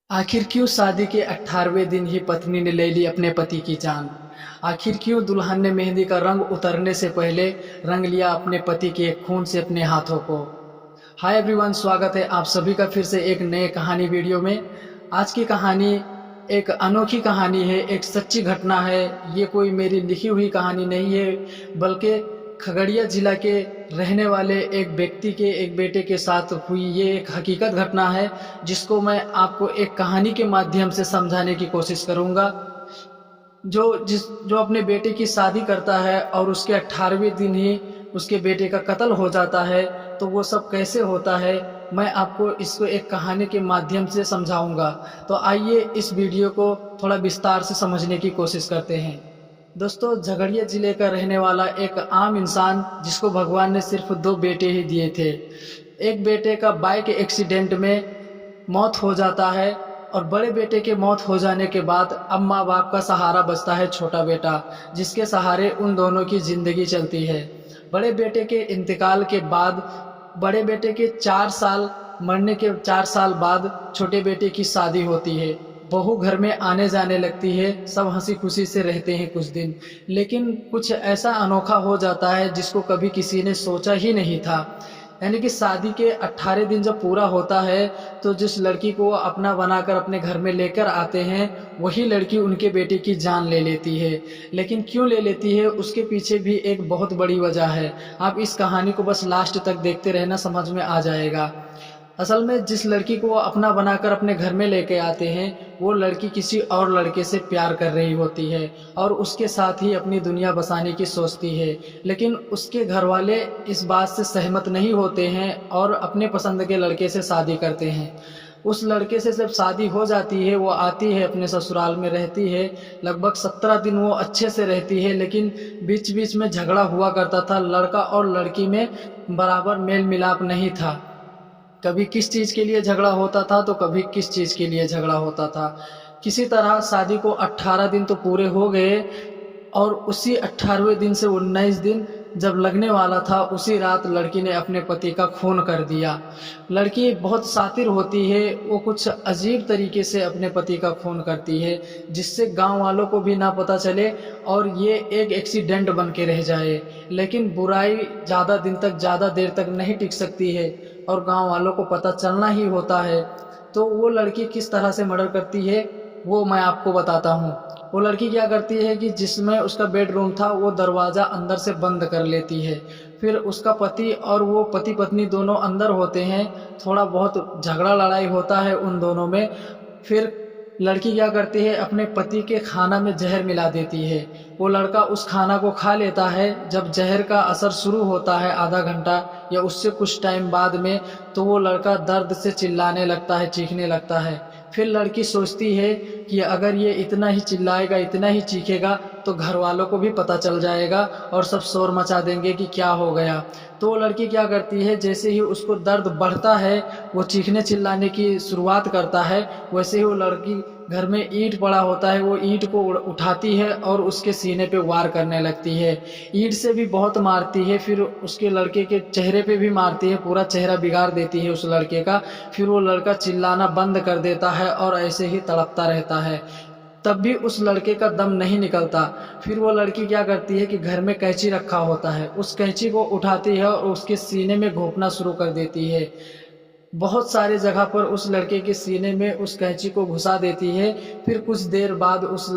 आखिर क्यों शादी के 18वें दिन ही पत्नी ने ले ली अपने पति की जान। आखिर क्यों दुल्हन ने मेहंदी का रंग उतरने से पहले रंग लिया अपने पति के खून से अपने हाथों को। हाय एवरीवन, स्वागत है आप सभी का फिर से एक नए कहानी वीडियो में। आज की कहानी एक अनोखी कहानी है, एक सच्ची घटना है। ये कोई मेरी लिखी हुई कहानी नहीं है, बल्कि खगड़िया जिला के रहने वाले एक व्यक्ति के एक बेटे के साथ हुई ये एक हकीकत घटना है, जिसको मैं आपको एक कहानी के माध्यम से समझाने की कोशिश करूँगा। जो अपने बेटे की शादी करता है और उसके 18वें दिन ही उसके बेटे का कत्ल हो जाता है, तो वो सब कैसे होता है, मैं आपको इसको एक कहानी के माध्यम से समझाऊंगा। तो आइए इस वीडियो को थोड़ा विस्तार से समझने की कोशिश करते हैं। दोस्तों, झगड़िया जिले का रहने वाला एक आम इंसान जिसको भगवान ने सिर्फ 2 बेटे ही दिए थे। एक बेटे का बाइक एक्सीडेंट में मौत हो जाता है और बड़े बेटे के मौत हो जाने के बाद अब माँ बाप का सहारा बचता है छोटा बेटा, जिसके सहारे उन दोनों की ज़िंदगी चलती है। बड़े बेटे के इंतकाल के बाद, बड़े बेटे के 4 साल मरने के 4 साल बाद छोटे बेटे की शादी होती है। बहू घर में आने जाने लगती है, सब हंसी खुशी से रहते हैं कुछ दिन। लेकिन कुछ ऐसा अनोखा हो जाता है जिसको कभी किसी ने सोचा ही नहीं था। यानी कि शादी के 18 दिन जब पूरा होता है, तो जिस लड़की को वो अपना बनाकर अपने घर में लेकर आते हैं, वही लड़की उनके बेटे की जान ले लेती है। लेकिन क्यों ले लेती है, उसके पीछे भी एक बहुत बड़ी वजह है। आप इस कहानी को बस लास्ट तक देखते रहना, समझ में आ जाएगा। असल में जिस लड़की को वो अपना बनाकर अपने घर में लेके आते हैं, वो लड़की किसी और लड़के से प्यार कर रही होती है और उसके साथ ही अपनी दुनिया बसाने की सोचती है। लेकिन उसके घर वाले इस बात से सहमत नहीं होते हैं और अपने पसंद के लड़के से शादी करते हैं। उस लड़के से जब शादी हो जाती है, वो आती है अपने ससुराल में रहती है। लगभग 17 दिन वो अच्छे से रहती है, लेकिन बीच बीच में झगड़ा हुआ करता था। लड़का और लड़की में बराबर मेल मिलाप नहीं था। कभी किस चीज़ के लिए झगड़ा होता था तो कभी किस चीज़ के लिए झगड़ा होता था। किसी तरह शादी को 18 दिन तो पूरे हो गए और उसी 18वें दिन से 19 दिन जब लगने वाला था, उसी रात लड़की ने अपने पति का खून कर दिया। लड़की बहुत शातिर होती है, वो कुछ अजीब तरीके से अपने पति का खून करती है, जिससे गांव वालों को भी ना पता चले और ये एक एक्सीडेंट बन के रह जाए। लेकिन बुराई ज़्यादा दिन तक, ज़्यादा देर तक नहीं टिक सकती है और गांव वालों को पता चलना ही होता है। तो वो लड़की किस तरह से मर्डर करती है वो मैं आपको बताता हूँ। वो लड़की क्या करती है कि जिसमें उसका बेडरूम था, वो दरवाज़ा अंदर से बंद कर लेती है। फिर उसका पति और वो पति पत्नी दोनों अंदर होते हैं। थोड़ा बहुत झगड़ा लड़ाई होता है उन दोनों में। फिर लड़की क्या करती है, अपने पति के खाना में जहर मिला देती है। वो लड़का उस खाना को खा लेता है। जब जहर का असर शुरू होता है आधा घंटा या उससे कुछ टाइम बाद में, तो वो लड़का दर्द से चिल्लाने लगता है, चीखने लगता है। फिर लड़की सोचती है कि अगर ये इतना ही चिल्लाएगा, इतना ही चीखेगा, तो घर वालों को भी पता चल जाएगा और सब शोर मचा देंगे कि क्या हो गया। तो वो लड़की क्या करती है, जैसे ही उसको दर्द बढ़ता है, वो चीखने चिल्लाने की शुरुआत करता है, वैसे ही वो लड़की, घर में ईंट पड़ा होता है, वो ईंट को उठाती है और उसके सीने पे वार करने लगती है। ईंट से भी बहुत मारती है, फिर उसके लड़के के चेहरे पे भी मारती है, पूरा चेहरा बिगाड़ देती है उस लड़के का। फिर वो लड़का चिल्लाना बंद कर देता है और ऐसे ही तड़पता रहता है। तब भी उस लड़के का दम नहीं निकलता। फिर वो लड़की क्या करती है कि घर में कैंची रखा होता है, उस कैंची को उठाती है और उसके सीने में घोंपना शुरू कर देती है। बहुत सारे जगह पर उस लड़के के सीने में उस कैंची को घुसा देती है। फिर कुछ देर बाद उस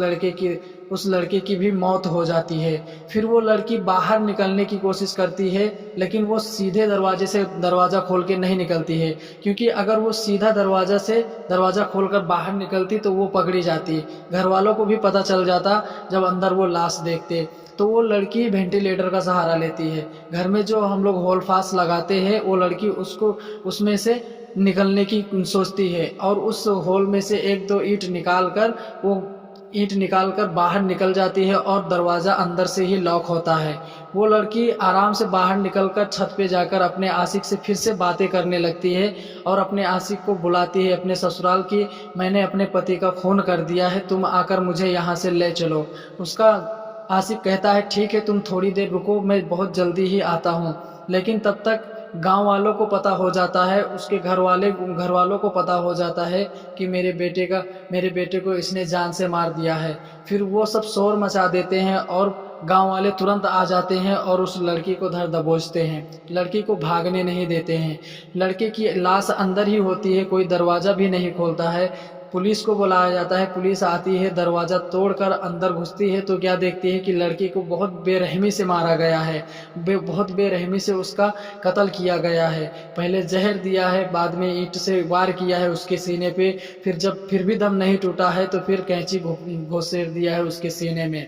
लड़के की भी मौत हो जाती है। फिर वो लड़की बाहर निकलने की कोशिश करती है, लेकिन वो सीधे दरवाजे से दरवाज़ा खोल के नहीं निकलती है, क्योंकि अगर वो सीधा दरवाज़ा खोलकर बाहर निकलती तो वो पकड़ी जाती। घर वालों को भी पता चल जाता जब अंदर वो लाश देखते। तो वो लड़की वेंटिलेटर का सहारा लेती है। घर में जो हम लोग होल फास लगाते हैं, वो लड़की उसको उसमें से निकलने की सोचती है और उस होल में से 1-2 ईंट निकालकर बाहर निकल जाती है और दरवाज़ा अंदर से ही लॉक होता है। वो लड़की आराम से बाहर निकलकर छत पे जाकर अपने आशिक से फिर से बातें करने लगती है और अपने आशिक को बुलाती है अपने ससुराल की, मैंने अपने पति का खून कर दिया है, तुम आकर मुझे यहाँ से ले चलो। उसका आशिक कहता है ठीक है, तुम थोड़ी देर रुको, मैं बहुत जल्दी ही आता हूँ। लेकिन तब तक गांव वालों को पता हो जाता है, उसके घर वालों को पता हो जाता है कि मेरे बेटे को इसने जान से मार दिया है। फिर वो सब शोर मचा देते हैं और गांव वाले तुरंत आ जाते हैं और उस लड़की को धर दबोचते हैं, लड़की को भागने नहीं देते हैं। लड़के की लाश अंदर ही होती है, कोई दरवाज़ा भी नहीं खोलता है। पुलिस को बुलाया जाता है, पुलिस आती है, दरवाज़ा तोड़कर अंदर घुसती है तो क्या देखती है कि लड़की को बहुत बेरहमी से मारा गया है, बहुत बेरहमी से उसका कत्ल किया गया है। पहले जहर दिया है, बाद में ईंट से वार किया है उसके सीने पे, फिर भी दम नहीं टूटा है तो फिर कैंची घोंसेर दिया है उसके सीने में।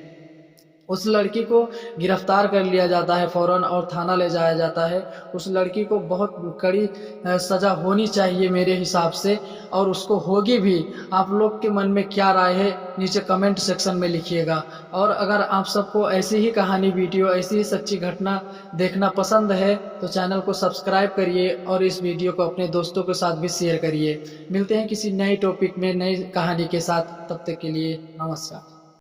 उस लड़की को गिरफ्तार कर लिया जाता है फ़ौरन और थाना ले जाया जाता है। उस लड़की को बहुत कड़ी सज़ा होनी चाहिए मेरे हिसाब से, और उसको होगी भी। आप लोग के मन में क्या राय है नीचे कमेंट सेक्शन में लिखिएगा। और अगर आप सबको ऐसी ही कहानी वीडियो, ऐसी ही सच्ची घटना देखना पसंद है तो चैनल को सब्सक्राइब करिए और इस वीडियो को अपने दोस्तों के साथ भी शेयर करिए। मिलते हैं किसी नए टॉपिक में, नई कहानी के साथ। तब तक के लिए नमस्कार।